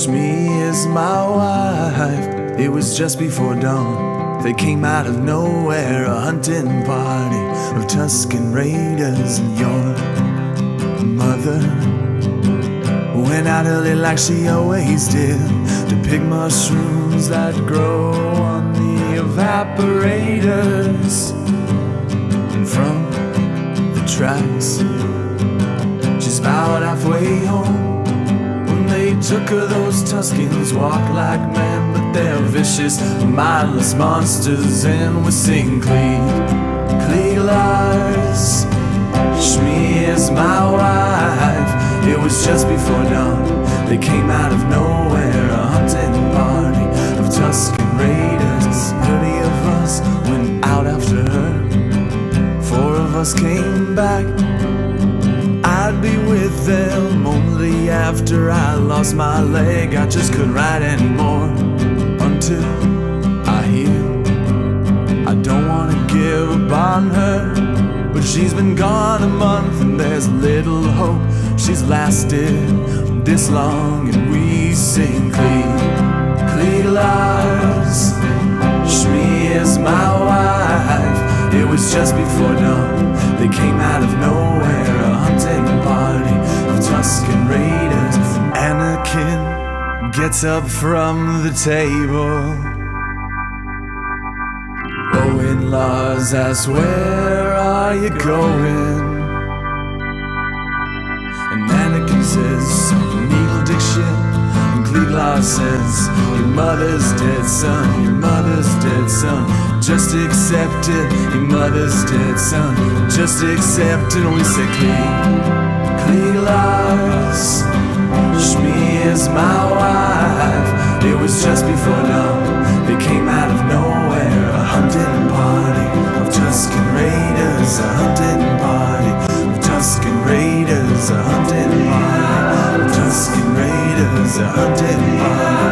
Shmi is my wife. It was just before dawn. They came out of nowhere, a hunting party of Tuscan raiders. And your mother went out early like she always did to pick mushrooms that grow on the evaporators. And from the tracks, she's about halfway home. When they took her, those Tuscans walk like men, but they're vicious, mindless monsters. And we sing Cleigg, Cleigg, Lars. Shmi is my wife. It was just before dawn. They came out of nowhere, a hunting party of Tuscan raiders. 30 of us went out after her. 4 of us came back. I'd be with them only after I lost my leg. I just couldn't ride anymore until I healed. I don't want to give up on her, but she's been gone a month and there's little hope she's lasted this long. And we sing Cleigg, Cleigg, Lars. Shmi is my wife. It was just before dawn. They came out of nowhere, a hunting party of Tuscan raiders. Anakin gets up from the table. Oh, and Lars asks, where are you going? And Anakin says, needle dick shit. And Cleigg, Lars says, your mother's dead, son. Your mother's dead, son. Just accept it, your mother's dead, son. Just accept it. And we say Cleigg, Cleigg, Lars. Shmi is my wife. It was just before dawn. They came out of nowhere, a hunting party of Tuscan raiders. A hunting party of Tuscan raiders. A hunting party of Tuscan raiders. A hunting party.